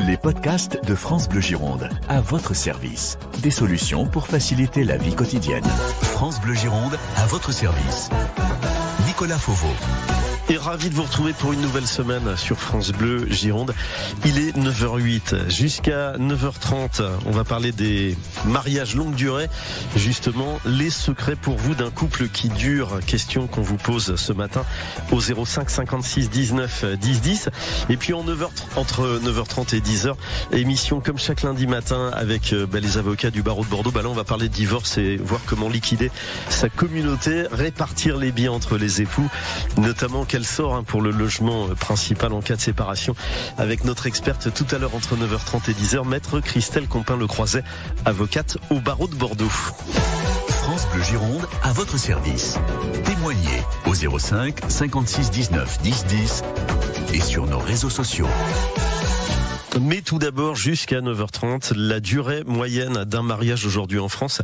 Les podcasts de France Bleu Gironde, à votre service. Des solutions pour faciliter la vie quotidienne. France Bleu Gironde, à votre service. Nicolas Fauveau. Et ravi de vous retrouver pour une nouvelle semaine sur France Bleu Gironde. Il est 9h08. Jusqu'à 9h30, on va parler des mariages longue durée. Justement, les secrets pour vous d'un couple qui dure. Question qu'on vous pose ce matin au 05 56 19 10 10. Et puis entre 9h30 et 10h, émission comme chaque lundi matin avec les avocats du barreau de Bordeaux. Là, on va parler de divorce et voir comment liquider sa communauté, répartir les biens entre les époux, notamment quel sort pour le logement principal en cas de séparation, avec notre experte tout à l'heure entre 9h30 et 10h, maître Christelle Compin-Le-Croiset, avocate au barreau de Bordeaux. France Bleu Gironde, à votre service. Témoignez au 05 56 19 10 10 et sur nos réseaux sociaux. Mais tout d'abord, jusqu'à 9h30, la durée moyenne d'un mariage aujourd'hui en France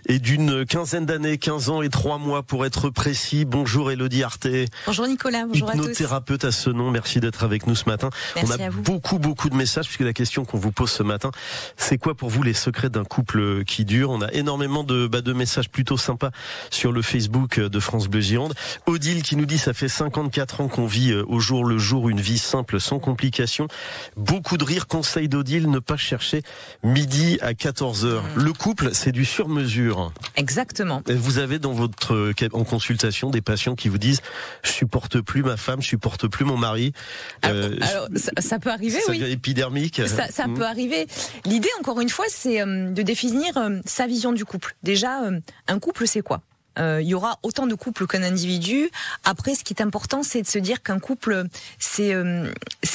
est d'une quinzaine d'années, 15 ans et 3 mois pour être précis. Bonjour Élodie Arté. Bonjour Nicolas, bonjour à tous. Hypnothérapeute à ce nom, merci d'être avec nous ce matin. Merci on a à vous. beaucoup de messages, puisque la question qu'on vous pose ce matin, c'est quoi pour vous les secrets d'un couple qui dure? On a énormément de messages plutôt sympas sur le Facebook de France Bleu Gironde. Odile qui nous dit ça fait 54 ans qu'on vit au jour le jour une vie simple sans complications. Beaucoup de rire. Conseil d'Odile, ne pas chercher midi à 14h. Le couple, c'est du sur-mesure. Exactement. Et vous avez en consultation des patients qui vous disent je supporte plus ma femme, je supporte plus mon mari. Alors ça peut arriver, oui. Épidermique. Ça peut arriver. L'idée, encore une fois, c'est de définir sa vision du couple. Déjà, un couple, c'est quoi? Il y aura autant de couples qu'un individu. Après, ce qui est important, c'est de se dire qu'un couple, c'est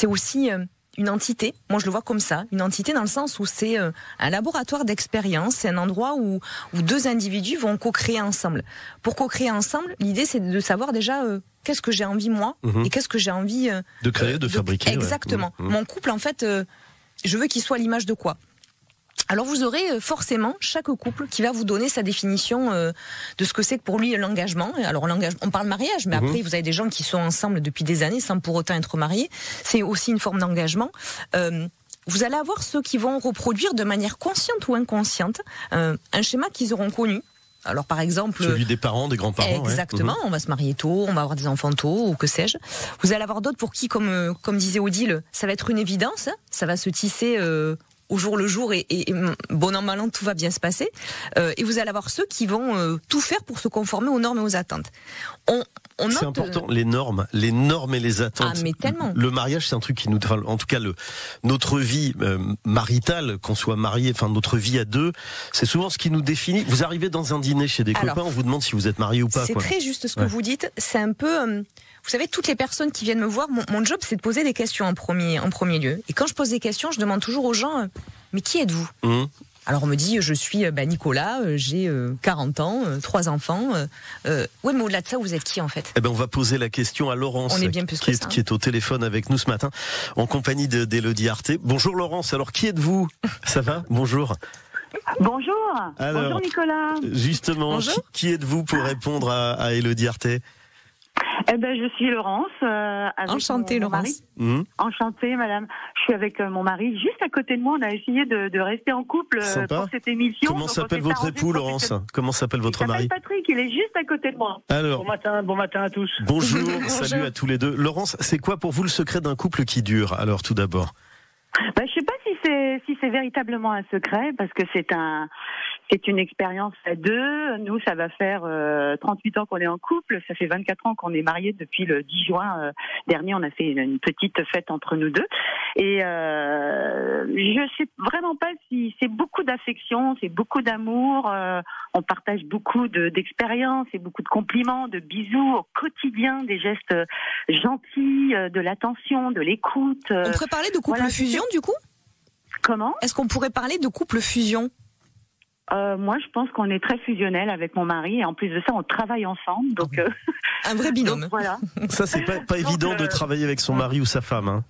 aussi une entité. Moi, je le vois comme ça, une entité dans le sens où c'est un laboratoire d'expérience, c'est un endroit où deux individus vont co-créer ensemble. Pour co-créer ensemble, l'idée, c'est de savoir déjà qu'est-ce que j'ai envie moi et qu'est-ce que j'ai envie de créer, de fabriquer. Exactement. Ouais. Mon couple, en fait, je veux qu'il soit l'image de quoi? Alors vous aurez forcément chaque couple qui va vous donner sa définition de ce que c'est que pour lui l'engagement. Alors on parle mariage, mais après vous avez des gens qui sont ensemble depuis des années sans pour autant être mariés. C'est aussi une forme d'engagement. Vous allez avoir ceux qui vont reproduire de manière consciente ou inconsciente un schéma qu'ils auront connu. Alors par exemple celui des parents, des grands-parents. Exactement, on va se marier tôt, on va avoir des enfants tôt ou que sais-je. Vous allez avoir d'autres pour qui, comme disait Odile, ça va être une évidence, ça va se tisser au jour le jour et bon an mal an tout va bien se passer. Et vous allez avoir ceux qui vont tout faire pour se conformer aux normes et aux attentes. C'est important, les normes et les attentes. Ah, mais tellement. Le mariage, c'est un truc qui nous, en tout cas, notre vie maritale, qu'on soit marié, enfin notre vie à deux, c'est souvent ce qui nous définit. Vous arrivez dans un dîner chez des copains, on vous demande si vous êtes marié ou pas. C'est très juste ce que vous dites. C'est un peu, vous savez, toutes les personnes qui viennent me voir, mon job, c'est de poser des questions en premier lieu. Et quand je pose des questions, je demande toujours aux gens, mais qui êtes-vous? Alors on me dit, je suis Nicolas, j'ai 40 ans, 3 enfants. Oui, mais au-delà de ça, vous êtes qui en fait? On va poser la question à Laurence, on est bien plus qui est au téléphone avec nous ce matin, en compagnie d'Élodie Arté. Bonjour Laurence, alors qui êtes-vous? Ça va? Bonjour. Bonjour. Alors, bonjour Nicolas. Justement, bonjour. Qui êtes-vous pour répondre à Élodie Arté? Je suis Laurence. Enchantée, Laurence. Enchantée, madame. Je suis avec mon mari juste à côté de moi. On a essayé de rester en couple pour cette émission. Comment s'appelle votre époux, Laurence? Comment s'appelle votre mari? Il s'appelle Patrick, il est juste à côté de moi. Alors, bon matin à tous. Bonjour, salut à tous les deux. Laurence, c'est quoi pour vous le secret d'un couple qui dure? Alors, tout d'abord. Je sais pas si c'est véritablement un secret, parce que c'est une expérience à deux. Nous, ça va faire 38 ans qu'on est en couple. Ça fait 24 ans qu'on est mariés depuis le 10 juin dernier. On a fait une petite fête entre nous deux. Et je sais vraiment pas si c'est beaucoup d'affection, c'est beaucoup d'amour. On partage beaucoup d'expériences et beaucoup de compliments, de bisous au quotidien, des gestes gentils, de l'attention, de l'écoute. On pourrait parler de couple fusion, du coup? Comment? Est-ce qu'on pourrait parler de couple fusion? Moi, je pense qu'on est très fusionnel avec mon mari et en plus de ça, on travaille ensemble. Donc, un vrai binôme. Donc, voilà. Ça, c'est pas évident de travailler avec son mari ou sa femme. Hein.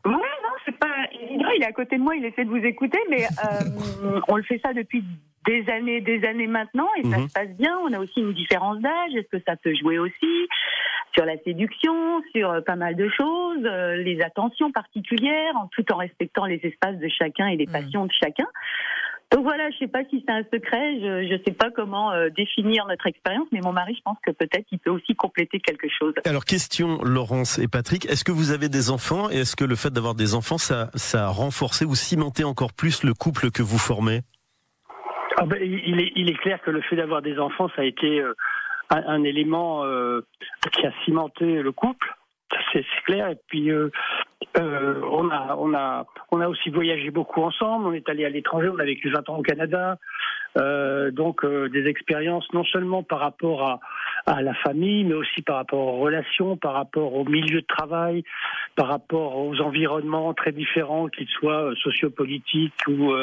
Ouais, non, c'est pas évident. Il est à côté de moi, il essaie de vous écouter, mais on le fait ça depuis des années maintenant et ça se passe bien. On a aussi une différence d'âge. Est-ce que ça peut jouer aussi? la séduction, sur pas mal de choses, les attentions particulières, tout en respectant les espaces de chacun et les passions de chacun. Donc voilà, je sais pas si c'est un secret, je sais pas comment définir notre expérience, mais mon mari, je pense que peut-être il peut aussi compléter quelque chose. Alors question Laurence et Patrick, est-ce que vous avez des enfants et est-ce que le fait d'avoir des enfants, ça a renforcé ou cimenté encore plus le couple que vous formez ? Il est clair que le fait d'avoir des enfants, ça a été un élément qui a cimenté le couple, c'est clair. Et puis on a aussi voyagé beaucoup ensemble. On est allé à l'étranger, on a vécu 20 ans au Canada. Donc des expériences non seulement par rapport à la famille, mais aussi par rapport aux relations, par rapport au milieu de travail, par rapport aux environnements très différents, qu'ils soient sociopolitiques ou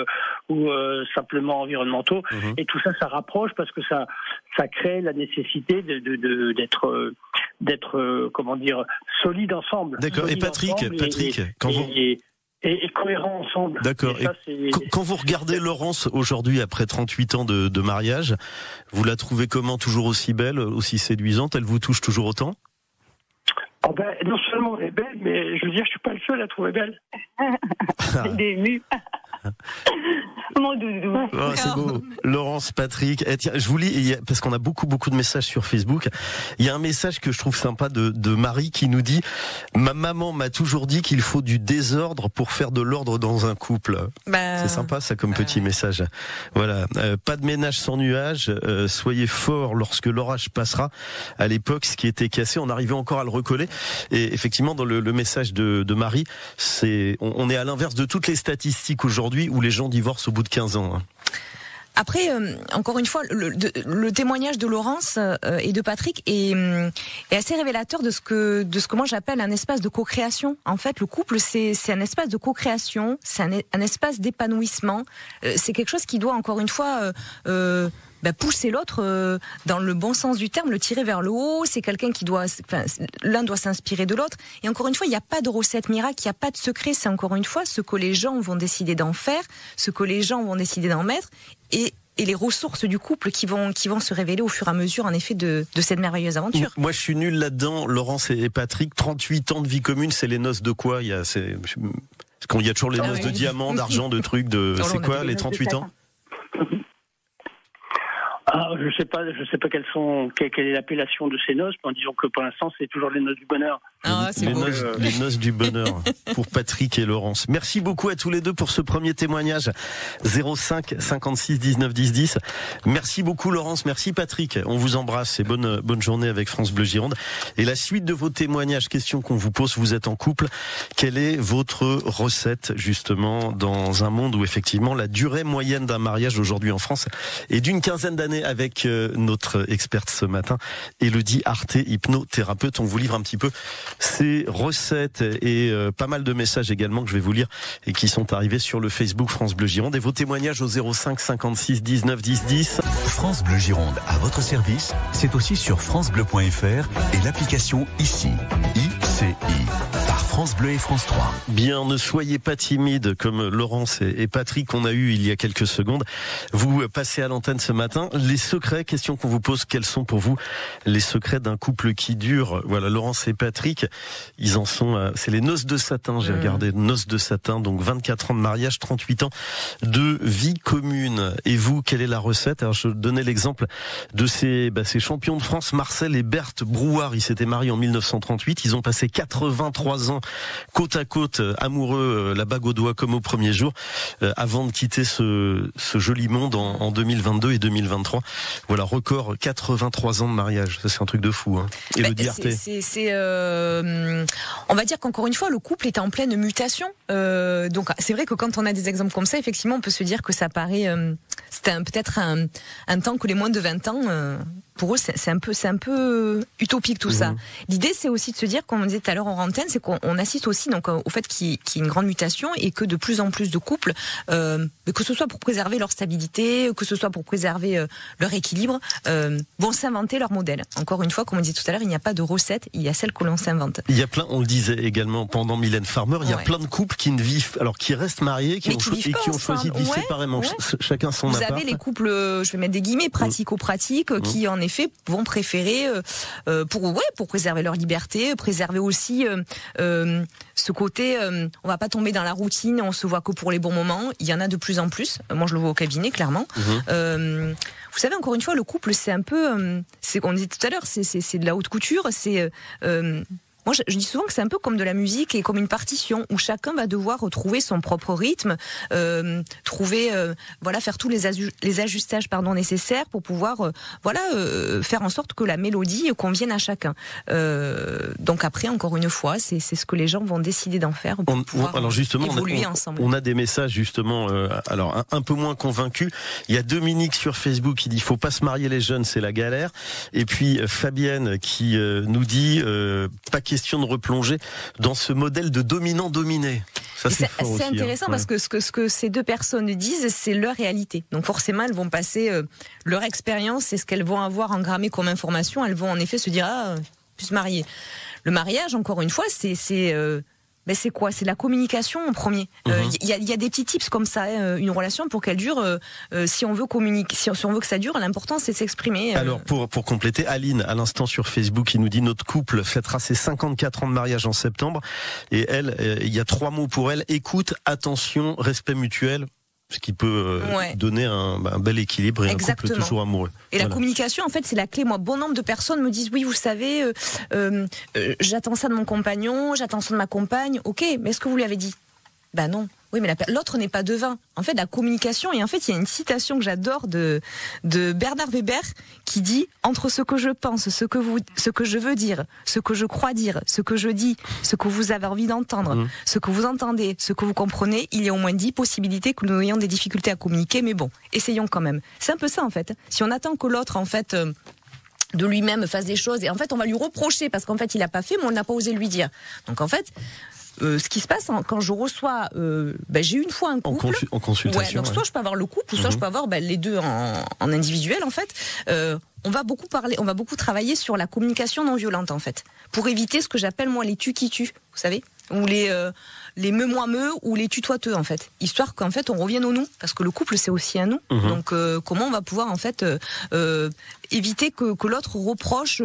simplement environnementaux. Mmh. Et tout ça, ça rapproche parce que ça crée la nécessité d'être comment dire, solide ensemble. D'accord. Et Patrick, et cohérent ensemble. D'accord. Et ça, quand vous regardez Laurence aujourd'hui, après 38 ans de mariage, vous la trouvez comment? Toujours aussi belle, aussi séduisante? Elle vous touche toujours autant? Non seulement elle est belle, mais je veux dire, je suis pas le seul à la trouver belle. Il est ému. Mon doudou. Oh, c'est beau. Laurence, Patrick. Tiens, je vous lis, parce qu'on a beaucoup de messages sur Facebook. Il y a un message que je trouve sympa de Marie qui nous dit: ma maman m'a toujours dit qu'il faut du désordre pour faire de l'ordre dans un couple. C'est sympa ça comme petit message. Voilà. Pas de ménage sans nuage. Soyez forts lorsque l'orage passera. À l'époque, ce qui était cassé, on arrivait encore à le recoller. Et effectivement, dans le message de Marie, on est à l'inverse de toutes les statistiques aujourd'hui où les gens divorcent au bout de 15 ans. Après, encore une fois, le témoignage de Laurence et de Patrick est assez révélateur de ce que moi j'appelle un espace de co-création. En fait, le couple, c'est un espace de co-création, c'est un espace d'épanouissement. C'est quelque chose qui doit, encore une fois, pousser l'autre dans le bon sens du terme, le tirer vers le haut. C'est quelqu'un l'un doit s'inspirer de l'autre. Et encore une fois, il n'y a pas de recette miracle, il n'y a pas de secret. C'est encore une fois ce que les gens vont décider d'en faire, ce que les gens vont décider d'en mettre, et les ressources du couple qui vont se révéler au fur et à mesure, en effet, de cette merveilleuse aventure. Moi, je suis nul là-dedans, Laurence et Patrick. 38 ans de vie commune, c'est les noces de quoi? Il y a toujours les noces de diamants, d'argent, de trucs, c'est quoi les 38 ans? Je sais pas quelle est l'appellation de ces noces, mais disons que pour l'instant, c'est toujours les noces du bonheur. Les noces du bonheur pour Patrick et Laurence. Merci beaucoup à tous les deux pour ce premier témoignage. 05 56 19 10 10. Merci beaucoup Laurence, merci Patrick. On vous embrasse et bonne journée avec France Bleu Gironde. Et la suite de vos témoignages, question qu'on vous pose, vous êtes en couple. Quelle est votre recette justement dans un monde où effectivement la durée moyenne d'un mariage aujourd'hui en France est d'une quinzaine d'années, avec notre experte ce matin, Élodie Arté, hypnothérapeute. On vous livre un petit peu ces recettes et pas mal de messages également que je vais vous lire et qui sont arrivés sur le Facebook France Bleu Gironde, et vos témoignages au 05 56 19 10 10. France Bleu Gironde à votre service, c'est aussi sur francebleu.fr et l'application ICI, ICI, par France Bleu et France 3. Bien, ne soyez pas timides comme Laurence et Patrick qu'on a eu il y a quelques secondes. Vous passez à l'antenne ce matin. Les secrets, question qu'on vous pose, quels sont pour vous les secrets d'un couple qui dure? Voilà, Laurence et Patrick, ils en sont, c'est les noces de satin, j'ai regardé, noces de satin, donc 24 ans de mariage, 38 ans de vie commune. Et vous, quelle est la recette? Alors, je donnais l'exemple de ces champions de France, Marcel et Berthe Brouard. Ils s'étaient mariés en 1938, ils ont passé 83 ans côte à côte, amoureux, la bague au doigt comme au premier jour, avant de quitter ce joli monde en 2022 et 2023. Voilà, record, 83 ans de mariage. Ça, c'est un truc de fou, hein. Élodie Arté. On va dire qu'encore une fois, le couple est en pleine mutation. Donc, c'est vrai que quand on a des exemples comme ça, effectivement, on peut se dire que ça paraît, c'était peut-être un temps que les moins de 20 ans, pour eux, c'est un peu utopique tout ça. L'idée, c'est aussi de se dire, comme on disait tout à l'heure en antenne, c'est qu'on assiste aussi donc au fait qu'il y ait une grande mutation et que de plus en plus de couples, que ce soit pour préserver leur stabilité, que ce soit pour préserver leur équilibre, vont s'inventer leur modèle. Encore une fois, comme on disait tout à l'heure, il n'y a pas de recette, il y a celle que l'on s'invente. Il y a plein, on le disait également pendant Mylène Farmer, il y a plein de couples qui restent mariés, qui ont choisi de vivre séparément, chacun son appart. Vous avez les couples, je vais mettre des guillemets, pratico-pratiques, qui en effet vont préférer pour préserver leur liberté, préserver aussi ce côté on va pas tomber dans la routine, on se voit que pour les bons moments. Il y en a de plus en plus. Moi je le vois au cabinet clairement. Vous savez, encore une fois, le couple c'est un peu c'est qu'on disait tout à l'heure, c'est de la haute couture, c'est moi, je dis souvent que c'est un peu comme de la musique et comme une partition où chacun va devoir retrouver son propre rythme, faire tous les ajustages nécessaires pour pouvoir faire en sorte que la mélodie convienne à chacun. Donc après, encore une fois, c'est ce que les gens vont décider d'en faire pour pouvoir alors justement, évoluer ensemble. On a des messages justement, alors un peu moins convaincus. Il y a Dominique sur Facebook qui dit faut pas se marier les jeunes, c'est la galère. Et puis Fabienne qui nous dit pas question de replonger dans ce modèle de dominant-dominé. Ça, c'est intéressant parce que ce que ces deux personnes disent, c'est leur réalité. Donc forcément, elles vont passer leur expérience, c'est ce qu'elles vont avoir engrammé comme information. Elles vont en effet se dire plus se marier. Le mariage, encore une fois, c'est quoi? C'est la communication en premier. Il y a des petits tips comme ça. Une relation pour qu'elle dure, si on veut communiquer, si on veut que ça dure, l'important c'est de s'exprimer. Alors pour compléter, Aline à l'instant sur Facebook, qui nous dit notre couple fêtera ses 54 ans de mariage en septembre, et elle, il y a 3 mots pour elle: écoute, attention, respect mutuel. Ce qui peut donner un bel équilibre et Exactement. Un couple toujours amoureux. Et la communication, en fait, c'est la clé. Moi, bon nombre de personnes me disent oui, vous savez, j'attends ça de mon compagnon, j'attends ça de ma compagne. Ok, mais est-ce que vous lui avez dit? Ben non. Oui, mais l'autre n'est pas devin. En fait, la communication, et en fait, il y a une citation que j'adore de Bernard Weber qui dit: entre ce que je pense, ce que je veux dire, ce que je crois dire, ce que je dis, ce que vous avez envie d'entendre, ce que vous entendez, ce que vous comprenez, il y a au moins 10 possibilités que nous ayons des difficultés à communiquer, mais bon, essayons quand même. C'est un peu ça, en fait. Si on attend que l'autre, en fait, de lui-même fasse des choses, et en fait, on va lui reprocher parce qu'en fait, il n'a pas fait, mais on n'a pas osé lui dire. Donc, en fait, ce qui se passe quand je reçois, j'ai eu une fois un couple en consultation. Donc soit je peux avoir le couple, ou soit je peux avoir les deux en individuel en fait. On va beaucoup travailler sur la communication non violente en fait, pour éviter ce que j'appelle moi les tu qui tuent, vous savez, ou les me moi me ou les tutoiteux en fait, histoire qu'en fait on revienne au nous, parce que le couple c'est aussi un nous. Donc comment on va pouvoir en fait éviter que l'autre reproche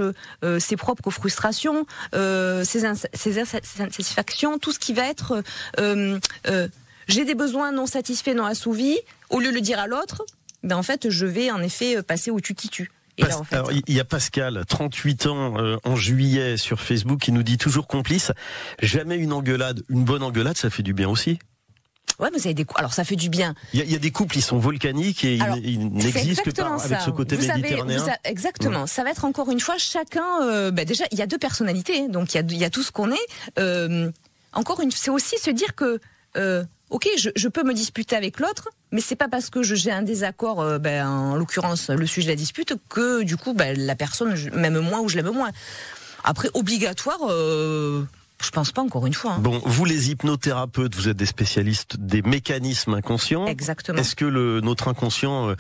ses propres frustrations, ses insatisfactions, tout ce qui va être j'ai des besoins non satisfaits, non assouvis, au lieu de le dire à l'autre, en fait je vais en effet passer au tu qui tue. Alors, il y a Pascal, 38 ans, en juillet sur Facebook, qui nous dit toujours complice. Jamais une engueulade. Une bonne engueulade, ça fait du bien aussi. Ouais, mais alors ça fait du bien. Il y a des couples, ils sont volcaniques et ils n'existent que avec ce côté méditerranéen. Exactement. Ça va être encore une fois chacun. Déjà, il y a deux personnalités, donc il y a tout ce qu'on est. C'est aussi se dire que. Ok, je peux me disputer avec l'autre, mais c'est pas parce que j'ai un désaccord, en l'occurrence le sujet de la dispute, que du coup la personne m'aime moins ou je l'aime moins. Après, obligatoire, je pense pas, encore une fois. Bon, vous les hypnothérapeutes, vous êtes des spécialistes des mécanismes inconscients. Exactement. Est-ce que notre inconscient,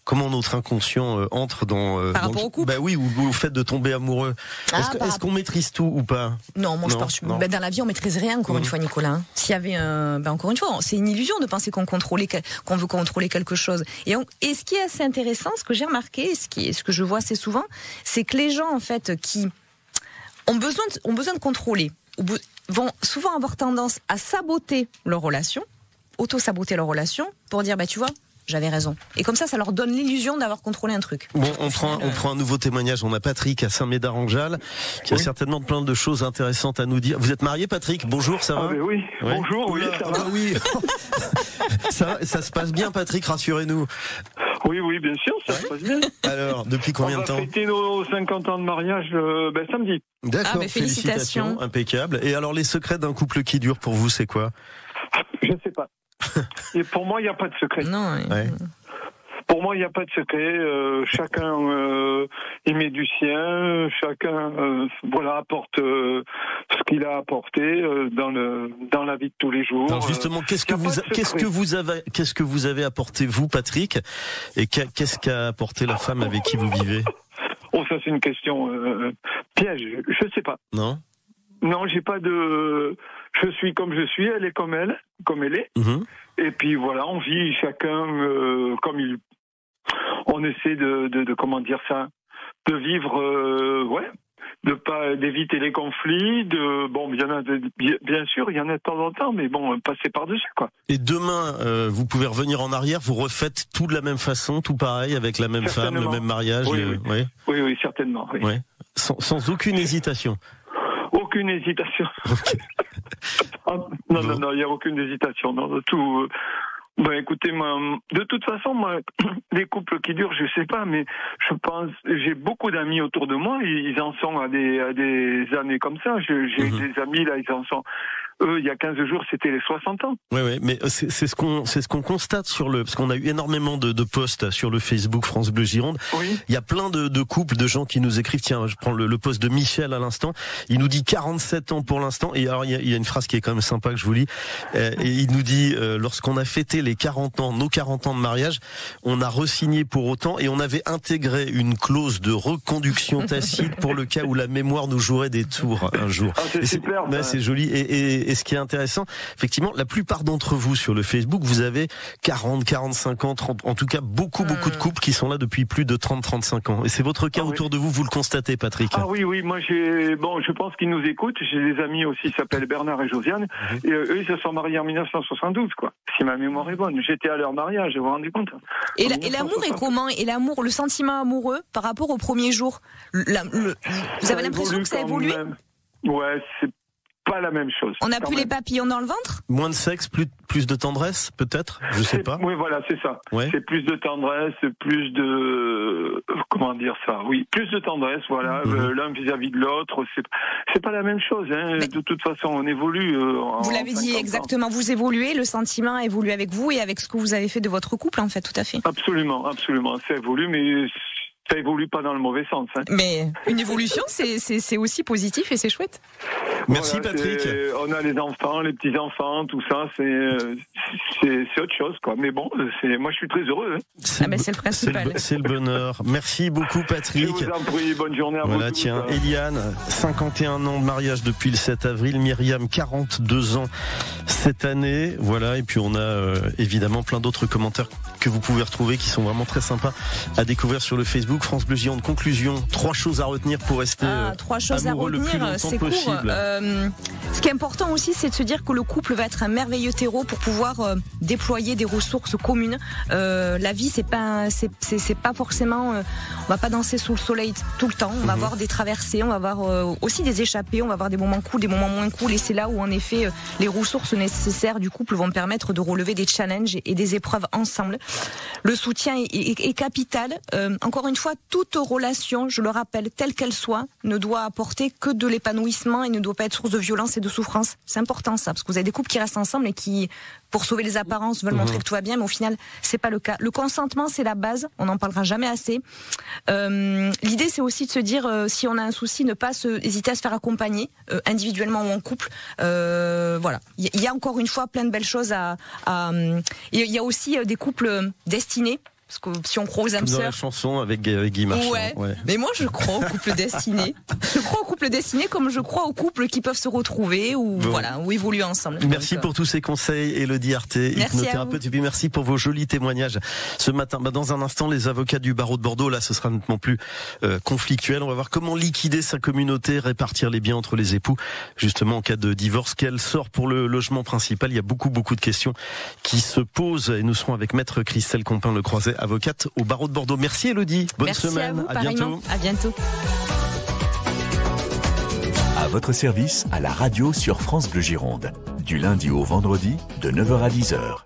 comment notre inconscient entre dans par rapport au couple? Oui, ou au fait de tomber amoureux. Est-ce qu'on maîtrise tout ou pas? Non, moi je pense. Dans la vie, on maîtrise rien. Encore une fois, Nicolas. S'il y avait encore une fois, c'est une illusion de penser qu'on veut contrôler quelque chose. Et ce qui est assez intéressant, ce que j'ai remarqué, ce que je vois assez souvent, c'est que les gens en fait qui ont besoin de contrôler, vont souvent avoir tendance à saboter leur relation, auto-saboter leur relation, pour dire tu vois, j'avais raison. Et comme ça leur donne l'illusion d'avoir contrôlé un truc. Bon, on prend un nouveau témoignage. On a Patrick à Saint-Médard-en-Jalles qui a certainement plein de choses intéressantes à nous dire. Vous êtes marié, Patrick? Bonjour, ça va? Oui. Bonjour, oui, ça va. Oui. ça se passe bien, Patrick, rassurez-nous. Oui, bien sûr, ça se passe bien. Alors, depuis combien de temps? On va fêter nos 50 ans de mariage samedi. D'accord, félicitations, impeccable. Et alors, les secrets d'un couple qui dure pour vous, c'est quoi? Je ne sais pas. Et pour moi, il n'y a pas de secret. Non. Ouais. Pour moi, il n'y a pas de secret. Chacun y met du sien. Chacun, apporte ce qu'il a apporté dans la vie de tous les jours. Alors justement, qu'est-ce que vous avez apporté vous, Patrick, et qu'est-ce qu'a apporté la femme avec qui vous vivez? Oh, ça c'est une question piège. Je sais pas. Non, j'ai pas de. Je suis comme je suis. Elle est comme elle est. Et puis voilà, on vit chacun comme il. On essaie de comment dire ça, vivre, d'éviter les conflits, il y en a bien sûr, il y en a de temps en temps, mais bon, passer par-dessus, quoi. Et demain, vous pouvez revenir en arrière, vous refaites tout de la même façon, tout pareil, avec la même femme, le même mariage. Oui, certainement. Oui. Ouais. Sans aucune hésitation. Aucune hésitation. Okay. Non, il n'y a aucune hésitation. Non, tout. Écoutez, moi, de toute façon, les couples qui durent, je sais pas, mais je pense, j'ai beaucoup d'amis autour de moi, ils en sont à des années comme ça. J'ai des amis, là, ils en sont. Eux, il y a 15 jours, c'était les 60 ans. Oui, mais c'est ce qu'on constate parce qu'on a eu énormément de posts sur le Facebook France Bleu Gironde. Oui. Il y a plein de couples, de gens qui nous écrivent. Tiens, je prends le post de Michel à l'instant. Il nous dit 47 ans pour l'instant. Et alors, il y a une phrase qui est quand même sympa que je vous lis. Et il nous dit, lorsqu'on a fêté les 40 ans, nos 40 ans de mariage, on a re-signé pour autant et on avait intégré une clause de reconduction tacite pour le cas où la mémoire nous jouerait des tours un jour. Ah, c'est super. C'est joli. Et ce qui est intéressant, effectivement, la plupart d'entre vous sur le Facebook, vous avez 40, 45 ans, 30, en tout cas beaucoup de couples qui sont là depuis plus de 30-35 ans. Et c'est votre cas autour de vous, vous le constatez, Patrick? Ah oui, moi je pense qu'ils nous écoutent. J'ai des amis aussi qui s'appellent Bernard et Josiane. Et eux, ils se sont mariés en 1972, quoi. Si ma mémoire est bonne. J'étais à leur mariage, vous vous rendez compte? Et l'amour est comment? Et l'amour, le sentiment amoureux par rapport au premier jour? Vous avez l'impression que ça a évolué? Ouais, c'est pas la même chose. On n'a plus les papillons dans le ventre? Moins de sexe, plus de tendresse, peut-être? Je sais pas. Oui, voilà, c'est ça. Ouais. C'est plus de tendresse, plus de... Comment dire ça? Oui, plus de tendresse, voilà. L'un vis-à-vis de l'autre. C'est pas la même chose, hein. De toute façon, on évolue. Vous l'avez dit exactement. Vous évoluez, le sentiment évolue avec vous et avec ce que vous avez fait de votre couple, en fait, tout à fait. Absolument. Ça évolue, mais... ça évolue pas dans le mauvais sens. Hein. Mais une évolution, c'est aussi positif et c'est chouette. Merci Patrick. On a les enfants, les petits-enfants, tout ça, c'est autre chose, quoi. Mais bon, moi je suis très heureux. Hein. C'est le principal. C'est le bonheur. Merci beaucoup Patrick. Je vous en prie, bonne journée à vous. Voilà, tiens, Eliane, 51 ans de mariage depuis le 7 avril, Myriam, 42 ans cette année. Voilà, et puis on a évidemment plein d'autres commentaires que vous pouvez retrouver qui sont vraiment très sympas à découvrir sur le Facebook France Bleu Gironde. Conclusion, 3 choses à retenir pour rester 3 choses amoureux à retenir, le plus longtemps possible. Ce qui est important aussi, c'est de se dire que le couple va être un merveilleux terreau pour pouvoir déployer des ressources communes. La vie, c'est pas forcément, on va pas danser sous le soleil tout le temps. On va avoir des traversées, on va avoir aussi des échappées, on va avoir des moments cool, des moments moins cool. Et c'est là où en effet les ressources nécessaires du couple vont permettre de relever des challenges et des épreuves ensemble. Le soutien est capital. Encore une fois, toute relation, je le rappelle, telle qu'elle soit, ne doit apporter que de l'épanouissement et ne doit pas être source de violence et de souffrance. C'est important ça, parce que vous avez des couples qui restent ensemble et qui, pour sauver les apparences, veulent montrer que tout va bien, mais au final, c'est pas le cas. Le consentement, c'est la base. On n'en parlera jamais assez. L'idée, c'est aussi de se dire, si on a un souci, ne pas hésiter à se faire accompagner, individuellement ou en couple. Voilà. Il y a encore une fois plein de belles choses il y a aussi des couples destinés. Parce que si on croit aux âmes sœurs. Dans la chanson avec Guy Marchand. Ouais. Mais moi, je crois aux couples destinés. Je crois aux couples destinés comme je crois aux couples qui peuvent se retrouver ou ou évoluer ensemble. Merci pour tous ces conseils, Élodie Arté, hypnothérapeute. Et puis merci pour vos jolis témoignages ce matin. Dans un instant, les avocats du barreau de Bordeaux, là, ce sera nettement plus conflictuel. On va voir comment liquider sa communauté, répartir les biens entre les époux, justement en cas de divorce. Quel sort pour le logement principal? Il y a beaucoup de questions qui se posent et nous serons avec Maître Christelle Compin-Le-Croiset, avocate au barreau de Bordeaux. Merci Élodie. Bonne semaine. À bientôt. À bientôt. À votre service, à la radio sur France Bleu Gironde. Du lundi au vendredi, de 9h à 10h.